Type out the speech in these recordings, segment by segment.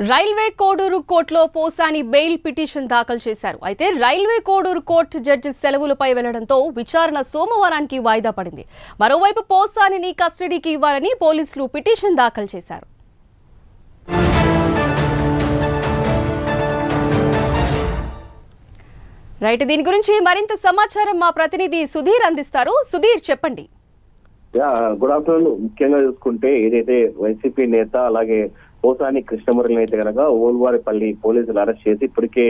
Railway Koduru కోర్టులో Posani bail petition దాఖలు చేశారు. అయితే రైల్వే కోడూరు కోర్టు జడ్జి సెలవులపై వెళ్లడంతో విచారణ సోమవారానికి వాయిదా పడింది. మరోవైపు పోసానిని కస్టడీకి ఇవ్వాలని పోలీసులు పిటిషన్ దాఖలు చేశారు. రైట్, దీని గురించి మరింత సమాచారం మా ప్రతినిధి సుధీర్ అందిస్తారు. సుధీర్, చెప్పండి. Good afternoon. ముఖ్యంగా చూసుకుంటే ఏదైతే వైసీపీ నేత అలాగే పోసాని కృష్ణమురళిని అయితే కనుక ఓల్వారిపల్లి పోలీసులు అరెస్ట్ చేసి ఇప్పటికే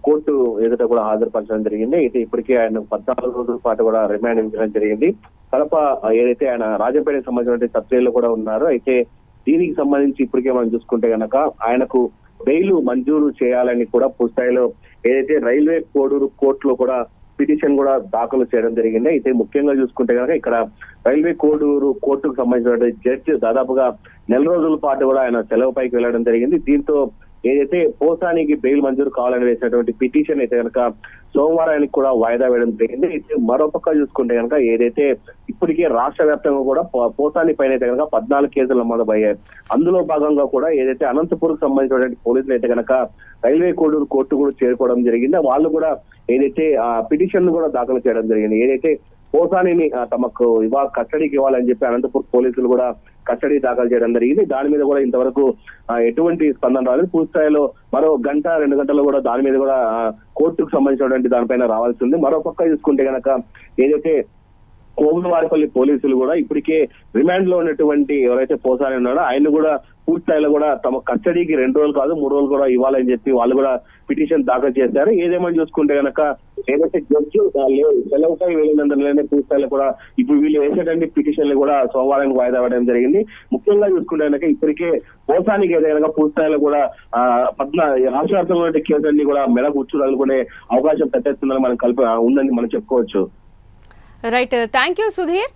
కోర్టు ఎదుట కూడా హాజరుపరచడం జరిగింది. అయితే ఇప్పటికే ఆయన 14 రోజుల పాటు కూడా రిమాండ్ ఇవ్వడం జరిగింది. కడప ఏదైతే ఆయన రాజంపేటకు సంబంధించిన సబ్జెక్టులో కూడా ఉన్నారు. అయితే దీనికి సంబంధించి ఇప్పటికే మనం చూసుకుంటే కనుక ఆయనకు బెయిల్ మంజూరు చేయాలని కూడా పూర్తిస్థాయిలో ఏదైతే రైల్వే కోడూరు కోర్టులో కూడా పిటిషన్ కూడా దాఖలు చేయడం జరిగింది. అయితే ముఖ్యంగా చూసుకుంటే కనుక ఇక్కడ రైల్వే కోడూరు కోర్టుకు సంబంధించిన జడ్జి దాదాపుగా నెల రోజుల పాటు కూడా ఆయన సెలవుపైకి వెళ్లడం జరిగింది. దీంతో ఏదైతే పోసానికి బెయిల్ మంజూరు కావాలని వేసినటువంటి పిటిషన్ అయితే కనుక సోమవారానికి కూడా వాయిదా వేయడం జరిగింది. అయితే మరోపక్క చూసుకుంటే కనుక ఏదైతే ఇప్పటికే రాష్ట్ర వ్యాప్తంగా కూడా పోసాని పైన అయితే కనుక 14 కేసులు నమోదయ్యాయి. అందులో భాగంగా కూడా ఏదైతే అనంతపూర్కు సంబంధించినటువంటి పోలీసులు అయితే కనుక రైల్వే కోడూరు కోర్టు కూడా చేరుకోవడం జరిగింది. వాళ్ళు కూడా ఏదైతే పిటిషన్ కూడా దాఖలు చేయడం జరిగింది. ఏదైతే పోసానిని తమకు కస్టడీకి ఇవ్వాలని చెప్పి అనంతపూర్ పోలీసులు కూడా కస్టడీ దాఖలు చేయడం జరిగింది. దాని మీద కూడా ఇంతవరకు ఎటువంటి స్పందన రాలేదు. పూర్తి స్థాయిలో మరో 1-2 గంటల్లో కూడా దాని మీద కూడా కోర్టుకు సంబంధించినటువంటి దానిపైన రావాల్సి ఉంది. మరో పక్క చూసుకుంటే కనుక ఏదైతే ఓల్వారిపల్లి పోలీసులు కూడా ఇప్పటికే రిమాండ్ లో ఉన్నటువంటి ఎవరైతే పోసాని ఉన్నాడో ఆయన కూడా పూర్తి స్థాయిలో కూడా తమ కస్టడీకి 2 రోజులు కాదు 3 రోజులు కూడా ఇవ్వాలని చెప్పి వాళ్ళు కూడా పిటిషన్ దాఖలు చేశారు. ఏదేమని చూసుకుంటే కనుక ఏదైతే జడ్జి సెలవుపై వెళ్ళినందులోనే పూర్తి స్థాయిలో కూడా ఇప్పుడు వీళ్ళు వేసేటువంటి పిటిషన్లు కూడా సోమవారానికి వాయిదా వేయడం జరిగింది. ముఖ్యంగా చూసుకుంటే కనుక ఇప్పటికే పోసానికి ఏదైనా పూర్తి స్థాయిలో కూడా రాష్ట్ర వ్యాప్తంగా కేసులన్నీ కూడా మెడ కూర్చోడాలనుకునే అవకాశం పెద్దెత్తుందని మనం ఉందని మనం చెప్పుకోవచ్చు. Right, thank you Sudheer.